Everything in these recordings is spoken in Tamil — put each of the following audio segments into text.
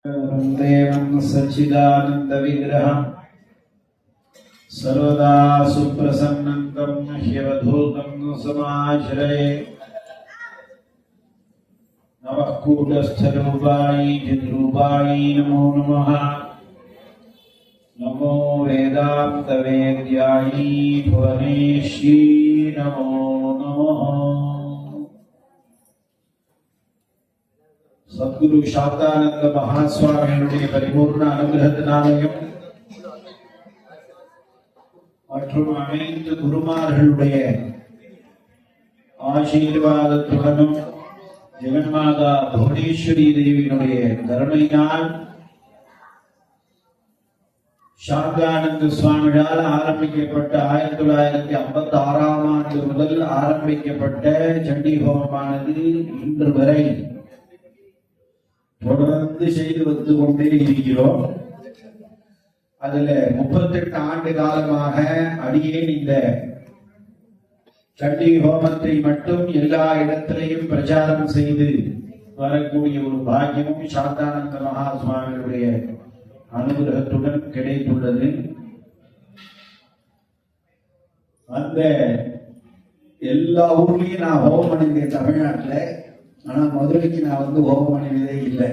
देवं सच्चिदानन्दविग्रहं सर्वदा सुप्रसन्नं तं ह्यवधूतं समाश्रये। नमः कूटस्थरूपाय चिद्रूपाय नमो नमः। नमो वेदान्तवेद्याय भुवनेश्वरी नमो नमः। सद्गुरु शांतानंद महास्वामिகளுடைய பரிபூர்ண அனுகிரகத்தினாலேயும் மற்றும் அனைத்து குருமார்களுடைய ஆசீர்வாதத்துடனும் ஜெகன்மாதா புவனேஸ்வரி தேவியினுடைய கருணையினால் சாந்தானந்த சுவாமிகளால் ஆரம்பிக்கப்பட்ட 1956ஆம் ஆண்டு முதல் ஆரம்பிக்கப்பட்ட சண்டி ஹோமமானது இன்று வரை தொடர்ந்து செய்து வந்து கொண்டே இருக்கிறோம். அதுல 38 ஆண்டு காலமாக அடியேன் இந்த சண்டி ஹோமத்தை மட்டும் எல்லா இடத்திலையும் பிரச்சாரம் செய்து வரக்கூடிய ஒரு பாக்கியமும் சாந்தானந்த மகா சுவாமிகளுடைய அனுகிரகத்துடன் கிடைத்துள்ளது. அந்த எல்லா ஊர்லயும் நான் ஹோமம் பண்ணிருக்கேன் தமிழ்நாட்டுல. ஆனா மதுரைக்கு நான் வந்து ஹோமம் பண்ணினதே இல்லை.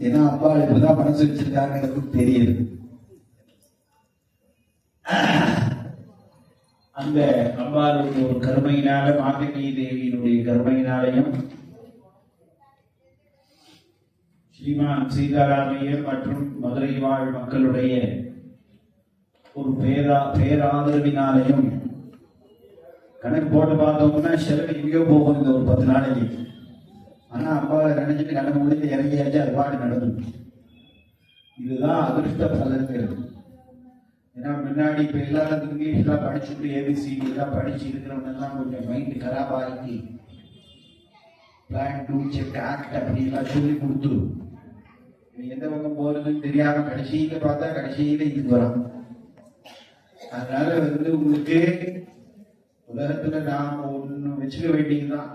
ஏன்னா அப்பா இப்பதான் மனசு வச்சிருக்காங்க தெரியுது. அந்த அம்பாளுடைய ஒரு கருமையினால, மாதங்கி தேவியினுடைய கருமையினாலையும் ஸ்ரீமான் சீதாராமையர் மற்றும் மதுரை வாழ் மக்களுடைய ஒரு பேராதரவினாலையும் கணக்கு போட்டு பார்த்தோம்னா செலவு எங்கேயோ போகும் இந்த ஒரு 10 நாளைக்கு. ஆனா அப்பாவை நினைச்சிட்டு கடமை முடிந்து இறங்கியாச்சு, அது பாட்டு நடந்து. இதுதான் அதிர்ஷ்ட பலன்கிறது. ஏன்னா முன்னாடி இப்ப எல்லாரும் இங்கிலீஷ்லாம் படிச்சுட்டு ஏபிசிடி எல்லாம் படிச்சு இருக்கிறவங்க எல்லாம் கொஞ்சம் மைண்ட் கராப் ஆகி பிளான் டூ செக் ஆக்ட் அப்படி எல்லாம் சொல்லி கொடுத்து எந்த பக்கம் போறதுன்னு தெரியாம கடைசியில பார்த்தா கடைசியில இது வரும். அதனால வந்து உங்களுக்கு உலகத்துல நாம ஒண்ணு வச்சுக்க வேண்டியதுதான்.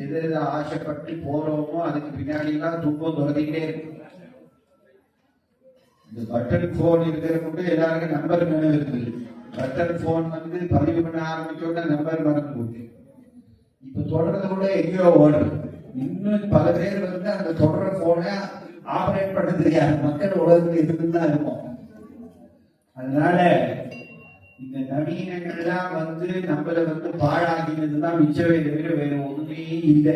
எது எது ஆசைப்பட்டு போறோமோ அதுக்கு பின்னாடி எல்லாம் துன்பம் துறந்துக்கிட்டே இருக்கு. இந்த பட்டன் போன் இருக்கிறவங்க எல்லாருக்கும் நம்பர் வேணும் இருக்குது. பட்டன் போன் வந்து பதிவு பண்ண ஆரம்பிச்சோட நம்பர் மறந்து போச்சு. இப்ப தொடர்றது கூட எங்கேயோ ஓடுது. இன்னும் பல பேர் வந்து அந்த தொடர போனை ஆபரேட் பண்ண தெரியாது. மக்கள் உலகத்துல இருக்குன்னு இருக்கும். அதனால இந்த நவீனங்கள்லாம் வந்து நம்மள வந்து பாழாகினதுதான் மிச்சவே தவிர வேற ஒண்ணுமே இல்லை.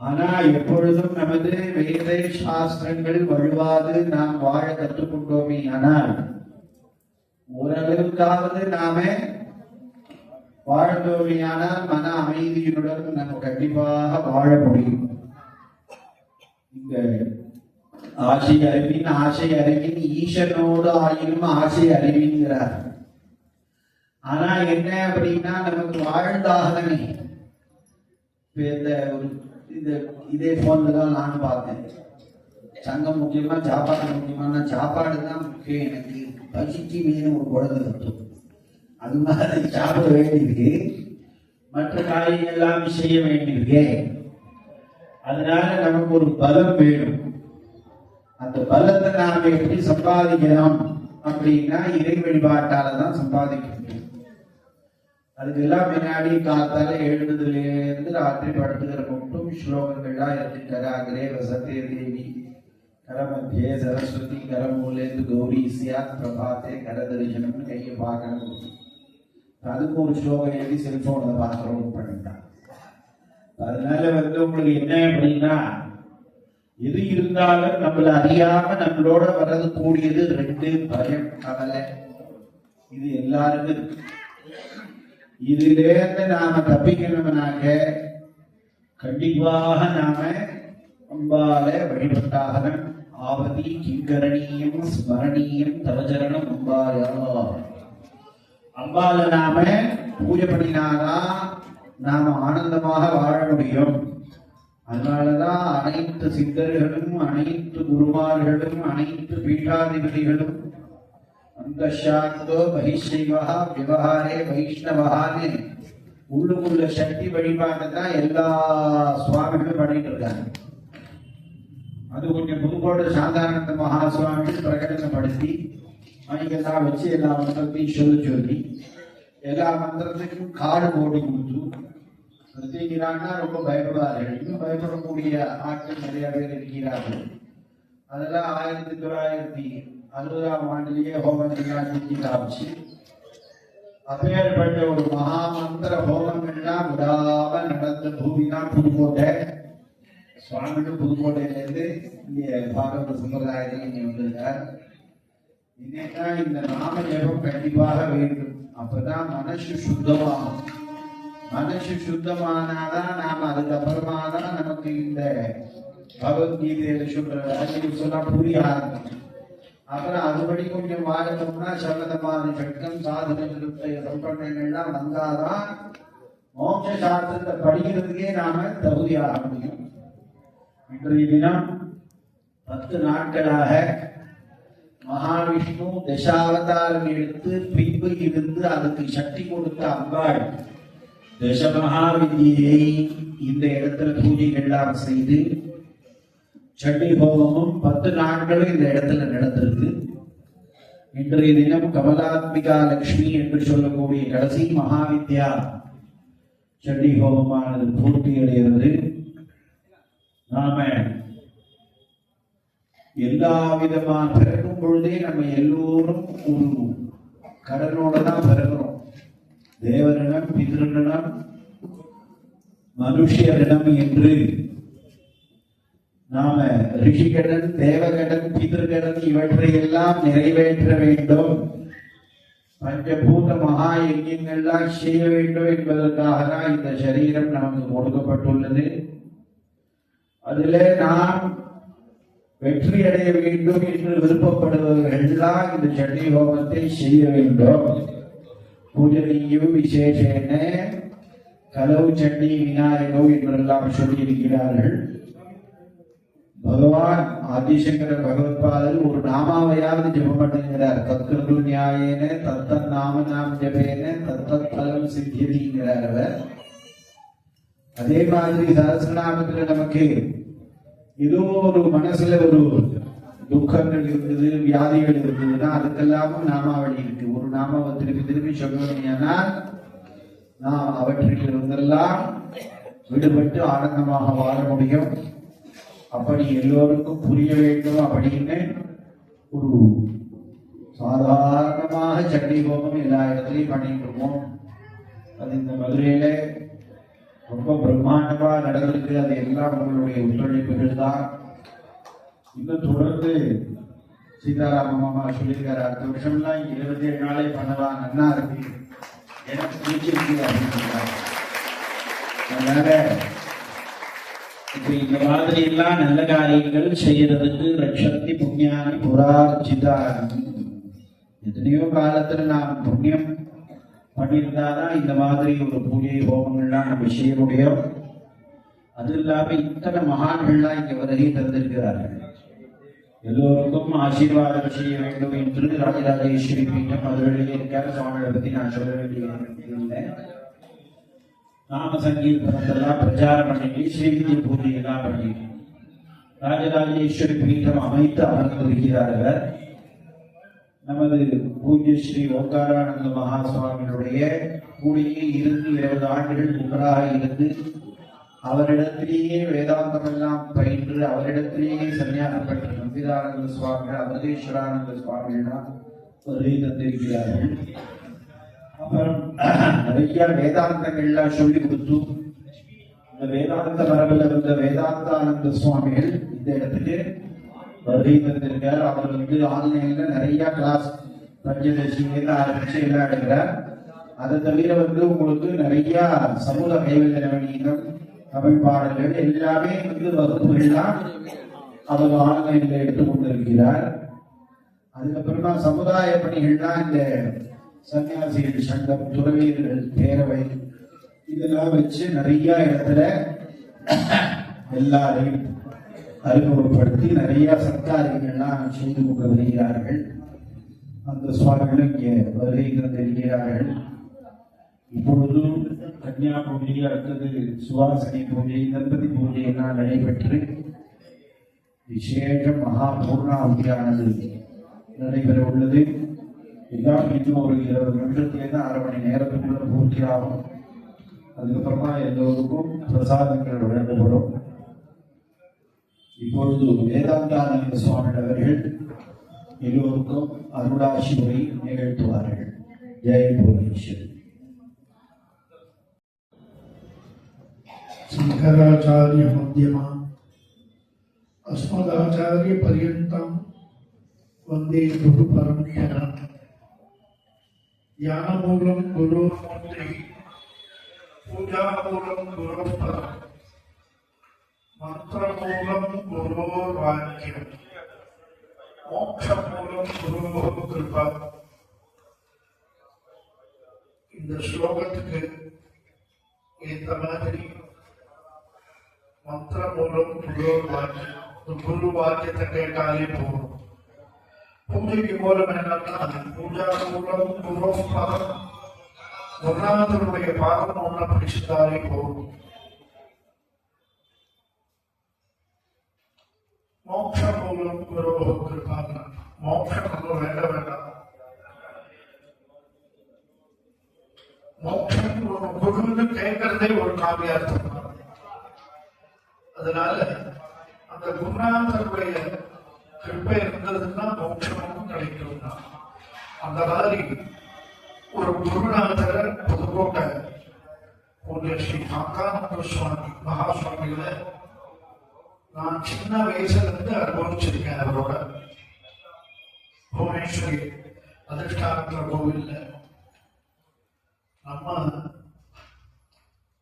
ஆனா எப்பொழுதும் நமது வேத சாஸ்திரங்கள் வழுவாது நாம் வாழ கற்றுக்கொண்டோமே. ஆனால் ஓரளவுக்காவது நாம வாழ்ந்தோமே. ஆனால் மன அமைதியுடன் நம்ம கண்டிப்பாக வாழ முடியும். இந்த ஆசை அறிவின் ஈசனோடு ஆயினும் ஆசை அறிவின்கிறார். ஆனா என்ன அப்படின்னா நமக்கு வாழ்ந்தாகவே இதே போன்ல தான் நானும் பார்த்தேன். சங்கம் முக்கியமா சாப்பாடு முக்கியமான சாப்பாடு தான் முக்கியம். எனக்கு பசிக்கு மீன் ஒரு குழந்தை கட்டும் அது மாதிரி சாப்பிட வேண்டியிருக்கு. மற்ற காரியங்கள் எல்லாம் செய்ய வேண்டியிருக்கு. அதனால நமக்கு ஒரு பலம் வேணும். அந்த பலத்தை நாம எப்படி சம்பாதிக்கலாம் அப்படின்னா இறை வழிபாட்டாலதான் சம்பாதிக்க முடியும். அதுக்கெல்லாம் முன்னாடி காத்தால எழுதுல இருந்து ராத்திரி படுத்துக்கிற மட்டும் ஸ்லோகங்கள்லாம் இருக்கு. வசத்தே தேவி கரமத்தியே சரஸ்வதி கரமூலேந்து கௌரி சியாத் பிரபாத்தே கரதரிசனம்னு கையை பார்க்கணும். அதுக்கு ஒரு ஸ்லோகம் எழுதி செல்போன்ல பார்க்கறோம் பண்ணிட்டான். அதனால வந்து உங்களுக்கு என்ன அப்படின்னா எது இருந்தாலும் நம்மள அறியாம நம்மளோட வர்றது கூடியது 2 பயம், கவலை. இது எல்லாருக்கும். இதுல இருந்து நாம தப்பிக்கணும்னாக்க கண்டிப்பாக நாம அம்பால வழிபட்டாக ஆவதி கிங்கரணீயம் ஸ்மரணீயம் தவச்சரணம் அம்பாயா. அம்பால நாம பூஜை பண்ணினாதான் நாம ஆனந்தமாக வாழ முடியும். அதனாலதான் அனைத்து சித்தர்களும் அனைத்து குருமார்களும் அனைத்து பீட்டாதிபதிகளும் அந்த சாந்தோ பகிஷைவா விவகாரே வைஷ்ணவகான்னு உள்ளுக்குள்ள சக்தி வழிபாடு தான் எல்லா சுவாமிகளும் பண்ணிட்டு இருக்காங்க. அது கொஞ்சம் புதுக்கோட்டை சாந்தானந்த மகாசுவாமிகள் பிரகடனப்படுத்தி மணிக்கெல்லாம் வச்சு எல்லா மந்திரத்தையும் சொல்லி எல்லா மந்திரத்துக்கும் காடு போட்டு கொடுத்து பிரத்யேகிறான்னா ரொம்ப பயப்படுவார்கள். இன்னும் பயப்படக்கூடிய ஆட்கள் நிறைய பேர் இருக்கிறார்கள். அதெல்லாம் 1960ஆம் ஆண்டிலேயே ஹோமம் எல்லாம் செஞ்சு காமிச்சு அப்பேற்பட்ட ஒரு மகாமந்திர ஹோமம் எல்லாம் விடாம நடந்த பூமி தான் புதுக்கோட்டை. சுவாமிகள் புதுக்கோட்டையிலிருந்து இங்கே பாரம்பரிய சம்பிரதாயத்தில் இங்கே வந்திருக்கார். இன்னைக்கு இந்த நாம ஜபம் கண்டிப்பாக வேண்டும். அப்பதான் மனசு சுத்தமாகும். மனசு சுத்தமானாதான் நாம அதுக்கப்புறமா தான் நமக்கு இந்த பகவத்கீதையில சொன்னா புரிய ஆரம்பிக்கும். அப்புறம் அதுபடி கொஞ்சம் வாழணும்னா சகலமான சட்டம் சாதன சம்பன்னங்கள்லாம் வந்தாதான் மோட்ச சாஸ்திரத்தை படிக்கிறதுக்கே நாம தகுதியாக முடியும். இன்றைய தினம் 10 நாட்களாக மகாவிஷ்ணு தசாவதாரம் எடுத்து பின்பு இருந்து அதுக்கு சக்தி கொடுத்த அம்பாள் தசமகாவித்யை இந்த இடத்துல பூஜைகள்லாம் செய்து சண்டி ஹோமமும் 10 நாட்களும் இந்த இடத்துல நடந்திருக்கு. இன்றைய தினம் கமலாத்மிகா லட்சுமி என்று சொல்லக்கூடிய கடைசி மகாவித்யா சண்டி ஹோமமானது பூர்த்தி அடைகிறது. நாம எல்லா விதமான பிறக்கும் பொழுதே நம்ம எல்லோரும் ஒரு கடனோட தான் பிறக்கிறோம். தேவரிடம், பிதரிடம், மனுஷரிடம் என்று நாம ரிஷிகடன், தேவகடன், பிதர்கடன் இவற்றை எல்லாம் நிறைவேற்ற வேண்டும். பஞ்சபூத மகா யஜ்யங்கள்லாம் செய்ய வேண்டும் என்பதற்காக தான் இந்த சரீரம் நமக்கு கொடுக்கப்பட்டுள்ளது. அதிலே நாம் வெற்றி அடைய வேண்டும் என்று விருப்பப்படுபவர்கள்லாம் இந்த சண்டி ஹோமத்தை செய்ய வேண்டும். பூஜனையும் விசேஷன கலவு சண்டி விநாயகோ என்றெல்லாம் சொல்லியிருக்கிறார்கள். பகவான் ஆதிசங்கர பகவத்பாதர் ஒரு நாமாவையாவது ஜெபம் பண்ணுகிறார். தத்கிருது நியாயேன தத்தன் நாம நாம் ஜபேன தத்தத் பலம் சித்தியதிங்கிறார் அவர். அதே மாதிரி சஹஸ்ரநாமத்துல நமக்கு ஏதோ ஒரு மனசுல ஒரு துக்கங்கள் இருக்குது, வியாதிகள் இருக்குதுன்னா அதுக்கெல்லாமும் நாமாவளி இருக்கு. ஒரு நாமாவை திருப்பி திருப்பி சொல்லணும்னா நாம் அவற்றில் இருந்தெல்லாம் விடுபட்டு ஆனந்தமாக வாழ முடியும். அப்படி எல்லோருக்கும் புரிய வேண்டும் அப்படின்னு ஒரு சாதாரணமாக சண்டி ஹோமம் எல்லா இடத்துலையும் பண்ணிட்டு இருக்கோம். அது இந்த மதுரையில ரொம்ப பிரம்மாண்டமா நடந்திருக்கு. அது எல்லாம் உங்களுடைய ஒத்துழைப்புகள் தான். இன்னும் தொடர்ந்து சீதாராம மாமா சொல்லியிருக்காரு, அடுத்த வருஷம்லாம் 27 நாளே பண்ணலாம், நல்லா இருக்கு, எனக்கு பிடிச்சிருக்கு அப்படின்னு சொல்றாரு. அதனால இப்ப இந்த மாதிரி எல்லாம் நல்ல காரியங்கள் செய்யறதுக்கு ரட்சத்தி புண்ணியானி புரார்ஜிதா. எத்தனையோ காலத்துல நாம் புண்ணியம் பண்ணியிருந்தாதான் இந்த மாதிரி ஒரு பூஜை ஹோமங்கள்லாம் நம்ம செய்ய முடியும். அது இல்லாம இத்தனை மகான்கள்லாம் இங்க வருகை தந்திருக்கிறார்கள். எல்லோருக்கும் ஆசீர்வாதம் செய்ய வேண்டும் என்று ராஜராஜேஸ்வரி பீட்டம் மதுரையில் இருக்கார். சுவாமிகளை பத்தி நான் சொல்ல வேண்டிய நாம சங்கீதத்தெல்லாம் பிரச்சாரம் பண்ணி ஸ்ரீவித்ய பூஜை எல்லாம் பண்ணி ராஜராஜேஸ்வரி பீட்டம் அமைத்து அமர்ந்திருக்கிறார்கள். நமது பூஜ்ய ஸ்ரீ ஓங்காரானந்த மகா சுவாமிகளுடைய கூடியில் இருந்து 20 ஆண்டுகள் முன்னராக இருந்து அவரிடத்திலேயே வேதாந்தம் எல்லாம் பயின்று அவரிடத்திலேயே சன்னியாசம் பெற்ற நம்பிதானந்த சுவாமிகள், அமிர்தேஸ்வரானந்த சுவாமிகள் வருகை தந்திருக்கிறார்கள். அப்புறம் நிறைய வேதாந்தங்கள்லாம் சொல்லி கொடுத்து இந்த வேதாந்த மரபில் இருந்த வேதாந்தானந்த சுவாமிகள் இந்த இடத்துக்கு வருகை தந்திருக்கார். அவர் ஆன்லைன்ல நிறைய கிளாஸ் பஞ்சதசி எல்லாம் ஆரம்பிச்சு எல்லாம் எடுக்கிறார். அதை தவிர உங்களுக்கு நிறைய சமூக கைவல்ய நவநீதம், தமிழ் பாடல்கள் எல்லாமே வகுப்புகள்லாம் அவர் ஆன்லைன்ல எடுத்துக்கொண்டிருக்கிறார். அதுக்கப்புறமா சமுதாய பணிகள்லாம் இந்த சன்னியாசிகள் சங்கம், துறவியர்கள் பேரவை இதெல்லாம் வச்சு நிறைய இடத்துல எல்லாரையும் அறிமுகப்படுத்தி நிறைய சர்க்காரியங்கள்லாம் செய்து கொண்டு வருகிறார்கள். அந்த சுவாமிகளும் இங்கே வருகை தந்திருக்கிறார்கள். இப்பொழுது கன்னியா பூஜை, அடுத்தது சுவாசனை பூஜை, தம்பதி பூஜை எல்லாம் நடைபெற்று விசேஷ மகா பூர்ணாவதியானது நடைபெற உள்ளது. எல்லாம் இன்னும் ஒரு 20 நிமிஷத்துலேருந்து அரை மணி நேரத்துக்குள்ள பூர்த்தியாகும். அதுக்கப்புறமா எல்லோருக்கும் பிரசாதங்கள் வழங்கப்படும். இப்பொழுது வேதாந்தானந்த சுவாமி அவர்கள் எல்லோருக்கும் அருளாசி உரை நிகழ்த்துவார்கள். ஜெய புவனேஸ்வரி. शंकराचार्य मध्यमा अस्मदाचार्य पर्यंतम वंदे गुरु परंपरा ज्ञानमूलम गुरुर्मूर्ति पूजामूलम गुरुपद मंत्रमूलम गुरुर्वाक्यम मोक्षमूलम गुरुः कृपा. இந்த ஸ்லோகத்துக்கு ஏற்ற மாதிரி मंत्र मूलम गुरु वाक्य केटाले पूजा की मूल पूजा मूलम गुरु गुरुनाथरुடைய பாதம் ஒன்ன படிச்சுட்டாலே போதும். மோட்ச மூலம் குரு கிருபா. மோட்சம் வேண்டாம். மோட்சம் குருன்னு கேட்கறதே ஒரு காவியார்த்தம். அதனால அந்த குருநாதருடைய கிருப்பை இருந்ததுன்னா மோட்சமும் கிடைக்கும். அந்த மாதிரி ஒரு குருநாதரை புதுக்கோட்டை பூஜ்ய ஸ்ரீ காக்கானந்த சுவாமி மகா சுவாமிகளை நான் சின்ன வயசுல இருந்து அனுபவிச்சிருக்கேன். அவரோட புவனேஸ்வரி அதிர்ஷ்டானத்துல கோவில்ல நம்ம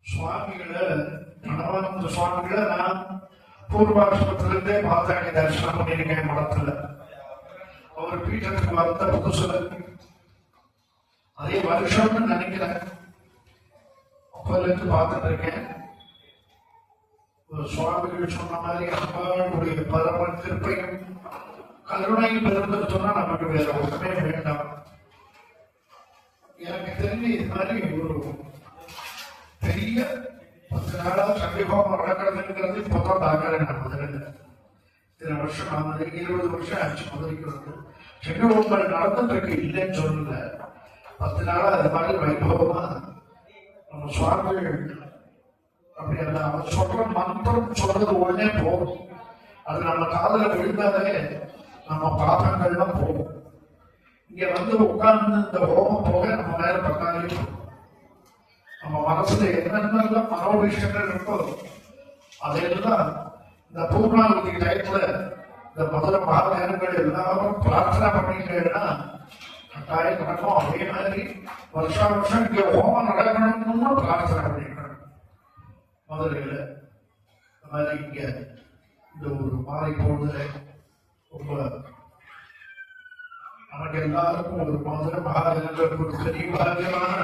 சுவாமிகளை பிரணவானந்த சுவாமிகளை நான் பூர்வாசிரமத்திலிருந்தே பார்த்தாடி தரிசனம் பண்ணியிருக்கேன் மடத்துல. அவர் பீட்டத்துக்கு வந்த புதுசுல அதே வருஷம்னு நினைக்கிறேன். அப்போலேருந்து பார்த்துட்டு இருக்கேன். சுவாமிகள் சொன்ன மாதிரி அம்பாளுடைய பரம கிருப்பையும் கருணையும் இருந்துச்சுன்னா நமக்கு வேற ஒன்றுமே வேண்டாம். எனக்கு தெரிஞ்சு இது மாதிரி ஒரு பெரிய 10 நாளா சங்கீபம் நடக்கிறதுங்கிறது இப்பதான் பார்க்கறேன். நான் முதல்ல இத்தனை வருஷம் நான் 20 வருஷம் ஆச்சு முதலிக்கிறது. சங்கீபங்கள் நடந்துட்டு இருக்கு, இல்லைன்னு சொல்லல. 10 நாளா அது மாதிரி வைபவமா நம்ம சுவாமிகள் அப்படி அல்ல. அவர் சொல்ற மந்திரம் சொல்றது உடனே போகும். அது நம்ம காதல விழுந்தாலே நம்ம பாபங்கள்லாம் போகும். இங்க வந்து உட்கார்ந்து இந்த ஹோமம் போக நம்ம மேல பட்டாலே நம்ம மனசுல என்னென்னலாம் மனோவிஷயங்கள் இருக்கோ அதையெல்லாம் இந்த பூர்ணாவதி டயத்துல இந்த முதல மகாநேரங்கள் எல்லாரும் பிரார்த்தனை பண்ணிட்டேன்னா கட்டாயம் நடக்கும். அதே மாதிரி வருஷா வருஷம் இங்க ஹோமம் நடக்கணும்னு பிரார்த்தனை பண்ணிக்கணும். மதுரையில இந்த மாதிரி இங்க இந்த ஒரு மாறி போடுதல ரொம்ப நமக்கு எல்லாருக்கும் ஒரு மதுரை மகாநேரங்களுக்கு ஒரு பெரிய பாக்கியமான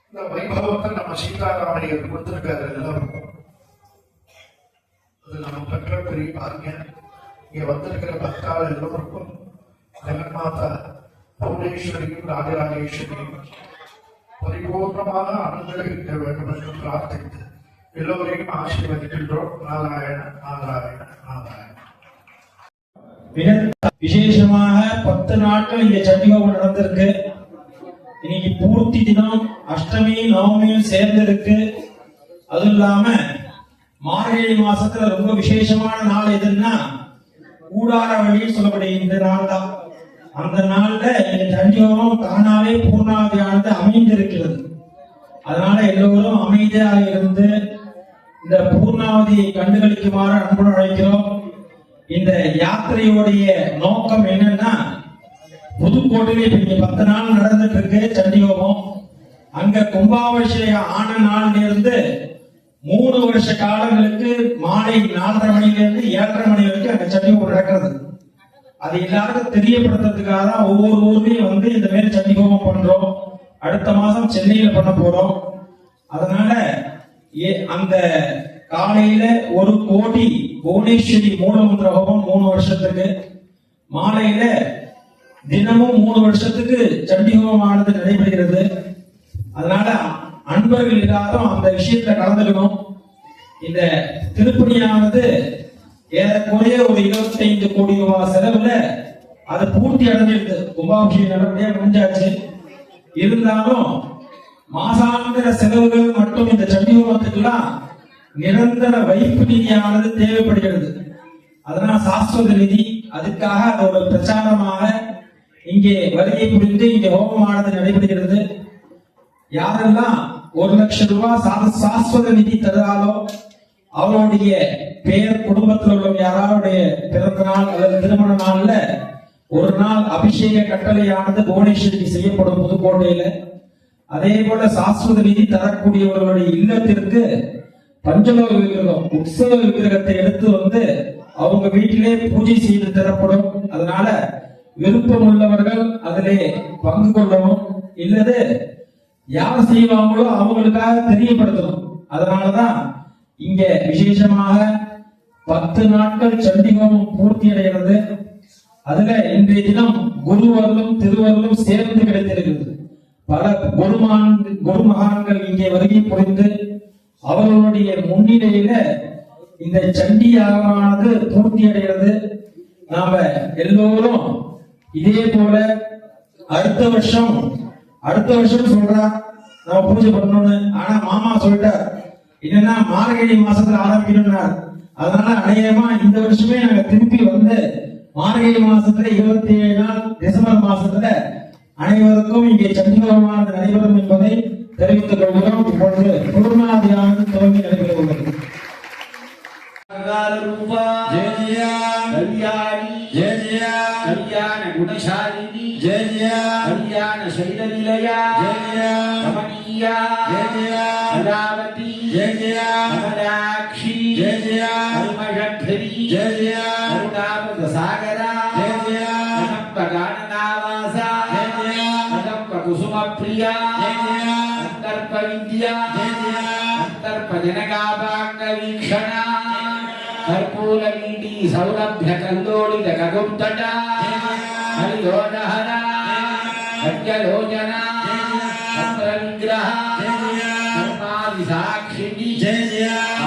இந்த வைபவத்தை நம்ம சீதாராமணியர் கொடுத்திருக்காரு எல்லாருக்கும். அது நம்ம பெற்ற பெரிய பாக்கியம். இங்க வந்திருக்கிற பக்தாள் எல்லோருக்கும் ஜெகன்மாதா புவனேஸ்வரியும் ராஜராஜேஸ்வரியும் பரிபூர்ணமாக அனுகிரகிக்க வேண்டும் என்று பிரார்த்தித்து எல்லோரையும் ஆசீர்வதிக்கின்றோம். நாராயண நாராயண நாராயண. விசேஷமாக 10 நாட்கள் இங்க சண்டிகோபம் நடந்திருக்கு. இன்னைக்கு பூர்த்தி தினம், அஷ்டமி நவமியும் சேர்ந்து இருக்கு. அதுவும் இல்லாம மார்கழி மாசத்துல ரொம்ப விசேஷமான நாள் எதுன்னா ஊடார வழின்னு சொல்லக்கூடிய இந்த நாள் தான். அந்த நாள்ல இந்த சண்டிகோபம் தானாவே பூர்ணாவதியானது அமைந்திருக்கிறது. அதனால எல்லோரும் அமைதியாக இருந்து இந்த பூர்ணாவதியை கண்டுகளிக்குமாறு அன்புடன் அழைக்கிறோம். இந்த யாத்திரையுடைய நோக்கம் என்னன்னா, புதுக்கோட்டையில இப்ப 10 நாள் நடந்துட்டு இருக்கு சண்டிகோபம். அங்க கும்பாபிஷேகம் ஆன நாள்ல இருந்து 3 வருஷ காலங்களுக்கு மாலை 4:30 மணிலிருந்து 7:30 மணி வரைக்கும் அங்க சண்டிகோபம் நடக்கிறது. அது எல்லாருக்கும் தெரியப்படுத்துறதுக்காக தான் ஒவ்வொரு ஊர்லயும் வந்து இந்த மாதிரி சண்டிகோபம் பண்றோம். அடுத்த மாசம் சென்னையில பண்ண போறோம். அதனால அந்த காலையில 1 கோடி புவனேஸ்வரி மூலமந்திர ஹோமம் 3 வருஷத்துக்கு, மாலையில தினமும் 3 வருஷத்துக்கு சண்டிகோபம் ஆனது நடைபெறுகிறது. அதனால அன்பர்கள் எல்லாரும் அந்த விஷயத்துல கலந்துக்கணும். இந்த திருப்பணியானது ஏறக்குறைய ஒரு 25 கோடி ரூபாய் செலவுல அது பூர்த்தி அடைஞ்சிருக்கு. கும்பாபிஷேகம் நல்லபடியா முடிஞ்சாச்சு. இருந்தாலும் மாசாந்திர செலவுகள் மற்றும் இந்த சண்டி ஹோமத்துக்கெல்லாம் நிரந்தர வைப்பு நிதியானது தேவைப்படுகிறது. அதனால சாஸ்வத நிதி, அதுக்காக அதோட பிரச்சாரமாக இங்கே வருகை புரிந்து இங்கே ஹோமமானது நடைபெறுகிறது. யாரெல்லாம் 1 லட்சம் ரூபாய் சாஸ்வத நிதி தருகிறாலோ அவருடைய பெயர், குடும்பத்தில் உள்ள யாராவுடைய பிறந்த நாள் அல்லது திருமண நாள்ல ஒரு நாள் அபிஷேக கட்டளையானது புவனேஸ்வரிக்கு செய்யப்படும் புதுக்கோட்டையில. அதே போல சாஸ்வத நிதி தரக்கூடியவர்களுடைய இல்லத்திற்கு பஞ்சலோக விக்கிரகம், உற்சவ விக்கிரகத்தை எடுத்து வந்து அவங்க வீட்டிலே பூஜை செய்து தரப்படும். அதனால விருப்பம் உள்ளவர்கள் அதிலே பங்கு கொள்ளவும், இல்லது யார் செய்வாங்களோ அவங்களுக்காக தெரியப்படுத்தணும். அதனாலதான் இங்க விசேஷமாக 10 நாட்கள் சண்டி ஹோமம் பூர்த்தி அடைகிறது. அதுல இன்றைய தினம் குருவர்களும் திருவர்களும் சேர்ந்து கிடைத்திருக்கிறது. பல குருமகான்கள் இங்கே வருகை புரிந்து அவர்களுடைய முன்னிலையில இந்த சண்டி யாகமானது பூர்த்தி அடைகிறது. நாம எல்லோரும் இதே போல அடுத்த வருஷம் சொல்றா நம்ம பூஜை பண்ணணும்னு. ஆனா மாமா சொல்லிட்டார் என்னன்னா மார்கழி மாசத்துல ஆரம்பிக்கணும்னார். அதனால அநேகமா இந்த வருஷமே நாங்க திருப்பி வந்து மார்கழி மாசத்துல 27 நாள் டிசம்பர் மாசத்துல அனைவருக்கும் இங்கே சண்டிகோமானது நடைபெறும் என்பதை தெரிவித்துக் கொள்கிறோம். இப்பொழுது குருநாதியானது துவங்கி நடைபெறுகிறது. கல்யாண குணசாலினி கல்யாண சைலநிலையா ரமணீயா அதாவதி அமராட்சி கல்மஷத்ரி கருணாமுக சாகரா கானநாவாசா அகம்ப குசும பிரியா அந்தர்ப வித்யா அந்தர்ப ஜனகாபாங்க வீக்ஷணா கற்பூர வீட்டி சௌரಭ್ಯ கல்லோடித ககுந்தட ஹரிலோடஹர கஜ்ஜலோஜன அந்தர விக்கிரஹ கர்மாதி சாட்சிணி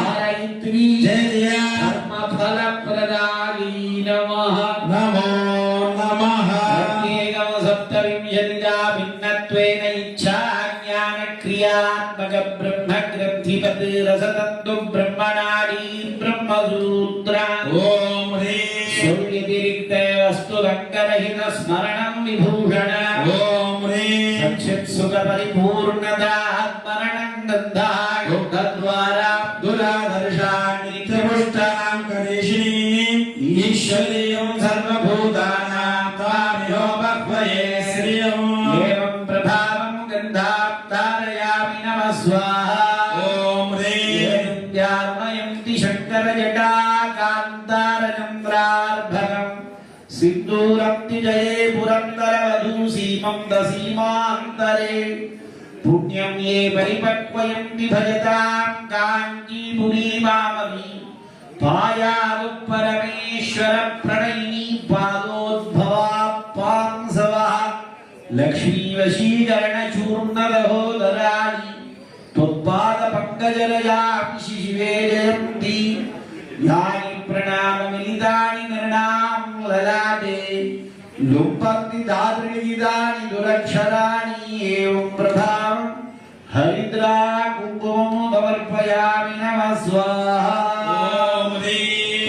ஆரயித்ரி கர்ம ஃபல பிரதாயி நமः நமோ நமः பிரத்யேகம் சப்தவிம்சதிஜா ಭಿನ್ನತ್ವೇನ ಇಚ್ಛಾ ಜ್ಞಾನ ಕ್ರಿಯಾತ್ಮಕ ಬ್ರಹ್ಮ ಗ್ರಂಥಿಪತಿ ರಸತಂತು ಬ್ರಹ್ಮನಾಡಿ ಬ್ರಹ್ಮಸೂತ್ರ ಓಂ ಹ್ರೀ ಸೂರ್ಯತಿರಿಕ್ತ ವಸ್ತು ರಂಗರಹಿತ ಸ್ಮರಣಂ ವಿಭೂಷಣ ಓಂ ಹ್ರೀ ಸಚ್ಚಿತ್ ಸುಖ ಪರಿಪೂರ್ಣತಾ ಸ್ಮರಣಂ ಗಂಧಾ ಯೋಗದ್ವಾರ ದುರಾದರ್ಶಾಣಿ ತ್ರಿಪುಷ್ಟಾಂ ಕರೇಶಿನಿ ಈಶ್ವರೀಯಂ ಸರ್ವಭೂತಾನಾಂ ತಾಮಿಹೋ ಬಹ್ವಯೇ ಶ್ರಿಯಂ ಏವಂ ಪ್ರಭಾವಂ ಗಂಧಾಂ ತಾರಯಾಮಿ ನಮಃ ಸ್ವಾಹಾ ಓಂ ಹ್ರೀಂ ಧ್ಯಾನಯಂತಿ ಶಂಕರ ಜಟಾ ಕಾಂತಾರ ಚಂದ್ರಾರ್ಭಗಂ ಸಿಂಧೂರಂ ಜಯೇ ಪುರಂದರ ವಧೂ ಸೀಮಂ ದಸೀಮಾಂತರೇ पुण्यं ये परिपक्वयन्ति भजतां काञ्चीपुरीमामवी पायादुपरमेश्वर प्रणयिनी पादोद्भवा पांसवः लक्ष्मी वशीकरण चूर्णरहोदराणि त्वत्पाद पंकजलयां शिशिवे जयन्ति यानि प्रणाममिलितानि नृणां ललाटे लुम्पन्ति दादृगिदानि दुरक्षराणि एवं प्रभावं हरिद्रा कुङ्कुमं समर्पयामि नमः स्वाहा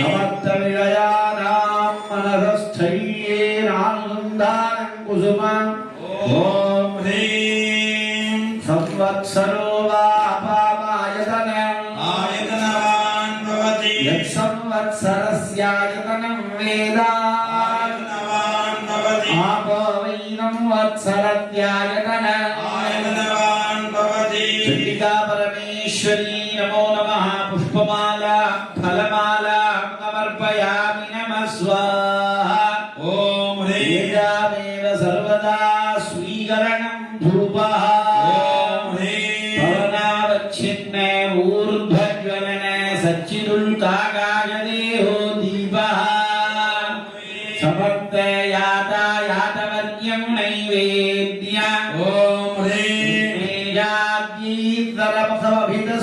नमस्तविलयानां मनसस्थैर्येनानुसन्धानं कुसुमं ॐ ह्रीं संवत्सरो वा अपामायतनम् आयतनवान् भवति यत्संवत्सरस्यायतनं वेद आपो वैनं वत्सरत्यायतन आयतनवान् भवति चण्डिका परमेश्वरी नमो नमः पुष्पमाला फलमाला समर्पयामि नमः स्वाहा ॐ ह्रीं सर्वदा स्वीकरणं धूपः ॐ ह्रीं भवनावच्छिन्न ऊर्ध्वज्वलन सच्चिदुल्काकाशदेहो दीपः समर्थयातायातवर्यं नैवेद्य ॐ ह्रीं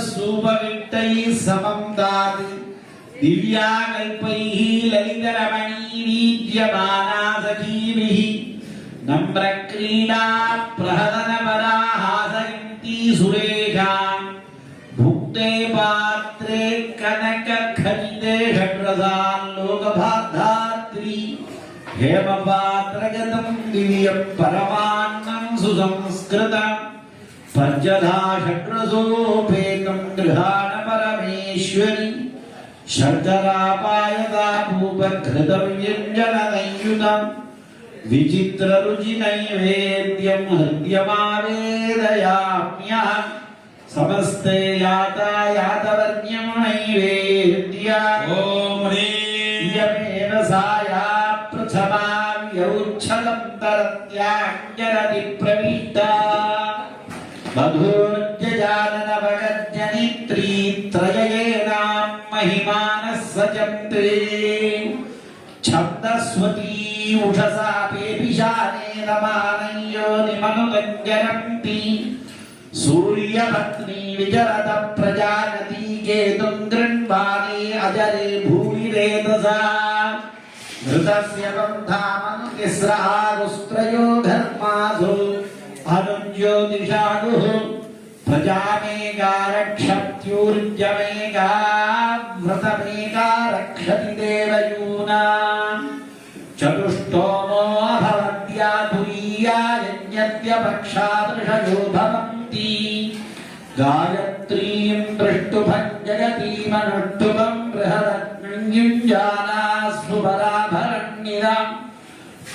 सूपविट्टैः समं दाति दिव्याकल्पैः ललितरमणीरीज्यमाना सखीभिः नम्रक्रीडा प्रहदनपराहासयन्ती सुरेखाम् भुक्ते पात्रे कनकखचिते षड्रसान् लोकभाधात्री हेमपात्रगतं दिव्यं परमान्नं सुसंस्कृतम् पञ्चधा षड्रसोपेतं गृहाण परमेश्वरी शर्करापायदापूपघृतव्यञ्जननयुतं विचित्ररुचिनैवेद्यं हृद्यमावेदयाम्यहं समस्ते यातायातवर्ण्यं नैवेद्यम् ॐ ह्रीं साया प्रथमा व्यौच्छलं तरत्याञ्जलति प्रविष्टा मधुर्जजाननवगर्जनित्री त्रययेनां महिमानः सचन्ते छन्दस्वती उषसा पेपिशानेन मानयोनिमनुरञ्जनन्ति सूर्यपत्नी विचरत प्रजानती केतुं गृह्णाने अजरे भूमिरेतसा घृतस्य बन्धामनुतिस्रहारुस्त्रयो धर्मासु अनुज्योतिषागुः प्रजामेका रक्षत्यूर्जमेका व्रतमेका रक्षति देवयूनाम् चतुष्टोमो अभवद्या तुरीया यज्ञत्यपक्षादृशयो भवन्ति गायत्रीं दृष्टुभं जगतीमनुष्टुभं बृहदग्नियुञ्जानास्फुबराभरण्यम्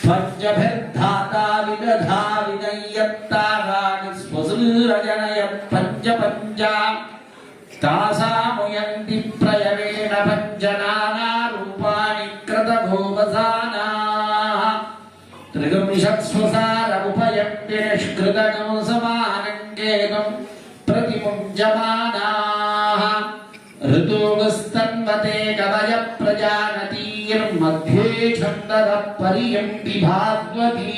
पञ्चभिर्धाता विदधा विनयत्तागानि स्वसूरजनय पञ्च पञ्चा तासामुयन्ति प्रयवेण पञ्चनाना रूपाणि कृतभोवसानाः त्रिगुंशत्स्वसारमुपयन्ति निष्कृतगो समानङ्केतुं प्रतिमुञ्जमानाः ऋतुगस्तन्वते कवय प्रजानतीर्मध्ये छन्दः पर्यन्ति भाद्वती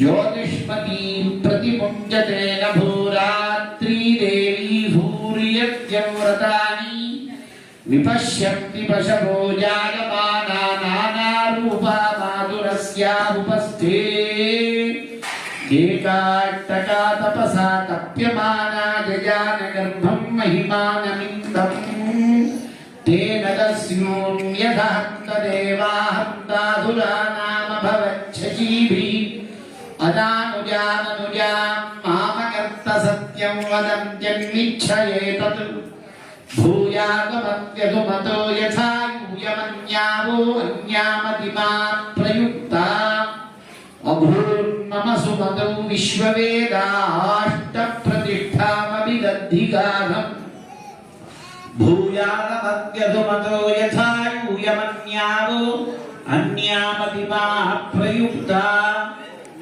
ज्योतिष्मतीं प्रतिमुञ्जते न भूरात्री देवी भूर्यत्यव्रतानि विपश्यन्ति पशवो जायमाना नानारूपा माधुरस्यामुपस्थे एकाट्टका तपसा तप्यमाना जजानगर्भं महिमानमिन्दम् तेन तस्योऽन्यथहन्तदेवाहन्ताधुरानामभवच्छचीभिः अनानुजाननुजां मामकर्त सत्यं वदन्त्यन्निच्छयेतत् भूयागमत्यधुमतो यथा यूयमन्यावो अन्यामतिमा प्रयुक्ता अभूर्मम सुमतौ विश्ववेदाष्टप्रतिष्ठामभिदद्धिगानम् भूयागमत्यधुमतो यथा यूयमन्यावो अन्यामतिमाः प्रयुक्ता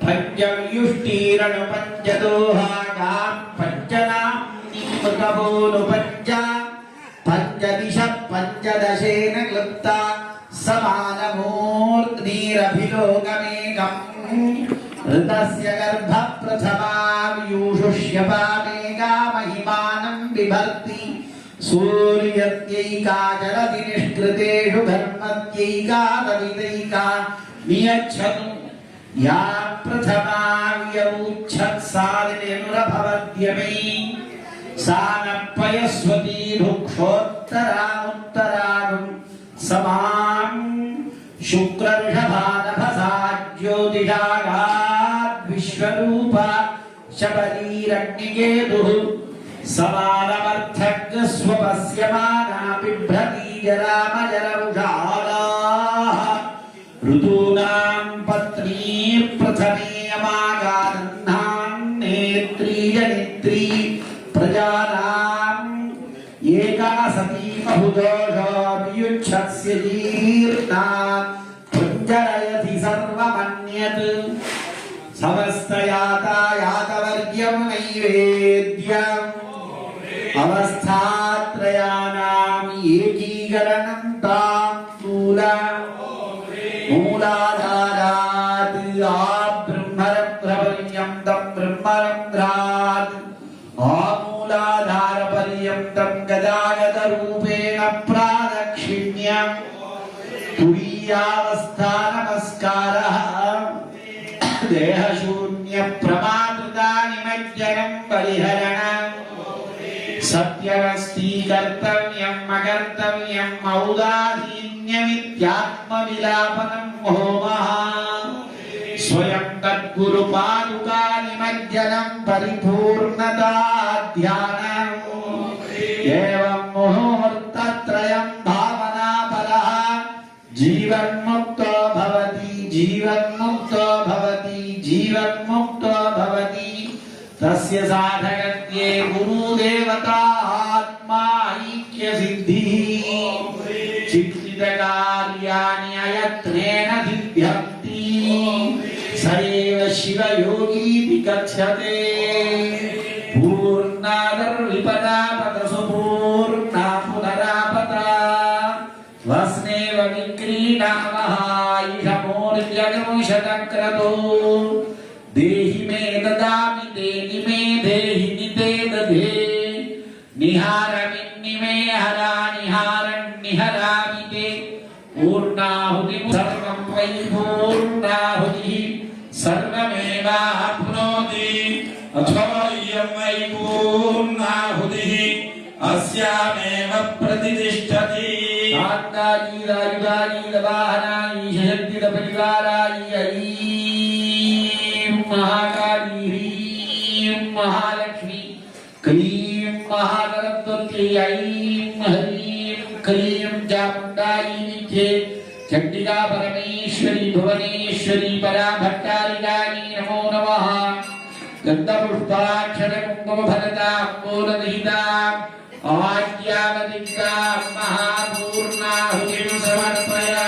पञ्चव्युष्टीरनुपञ्चदोहागां पञ्चनाम्नीमृतभोनुपञ्च पञ्चदिश पञ्चदशेन क्लुप्ता समानमूर्ध्निरभिलोकमेकम् ऋतस्य गर्भः प्रथमाव्यूषुष्यपामेका महिमानं बिभर्ति सूर्यत्यैका जलति निष्कृतेषु धर्मत्यैका ललितैका नियच्छतु या प्रथमाव्यौच्छत्सादिनेनुरभवद्यमै सा न पयस्वती भुक्षोत्तरामुत्तरागुं समां शुक्रऋषभानभसा ज्योतिषागाद्विश्वरूपा शबरीरग्निकेतुः समानमर्थज्ञस्वपस्यमाना बिभ्रती जरामजररुषालाः ऋतूनां पत्नी प्रथमेयमागानन्नां नेत्री जनित्री प्रजानाम् एका सती बहुदोषाभियुच्छस्य जीर्णा पुञ्जरयति सर्वमन्यत् समस्तयातायातवर्ग्यं नैवेद्यम् अवस्थात्रयाणाम् एकीकरणं तां मूलाधारात् आब्रह्मरन्ध्रपर्यन्तं ब्रह्मरन्ध्रात् आमूलाधारपर्यन्तं गदागतरूपेण प्राण अवस्था नमस्कारः देहशून्य प्रमातृता निमज्जनं परिहरणं सत्यमस्ति कर्तव्यम् अकर्तव्यम् औदासीन्यमित्यात्मविलापनं होमः स्वयं तद्गुरुपादुका निमज्जनं परिपूर्णता ध्यानम् एवं मुहूर्तत्रयं भावनापरः जीवन्मुक्तो भवति जीवन्मुक्तो भवति जीवन्मुक्तो भवति तस्य साधकत्वे गुरुदेवता आत्मा ऐक्यसिद्धिः चित्तितकार्याणि अयत्नेन सिद्ध्यन्ति स एव शिवयोगीति कथ्यते पूर्णादर्विपदा पदसुपूर्णा पुनरापदा वस्नेव विक्रीडामः इषमूर्जगमुशतक्रतो देहि मे ददामि देहि मे देहि निते दधे निहारमिन्निमे हरा निहारन्निहरामि ते पूर्णाहुतिः सर्वं वै पूर्णाहुतिः सर्वमेवाप्नोति अथवा इयं वै पूर्णाहुतिः अस्यामेव प्रतिष्ठति कान्ताजीरायुधाजीलवाहनाय शक्तिदपरिवाराय ऐं महाकाली ह्रीं महालक्ष्मी क्लीं महागणपत्यै ऐं ह्रीं क्लीं चामुण्डायै चे चण्डिका परमेश्वरी भुवनेश्वरी परा भट्टारिकायै नमो नमः गन्धपुष्पाक्षरकुङ्कुमफलताम्बूलदहिता आद्यावदिता महापूर्णाहुतिं समर्पयामि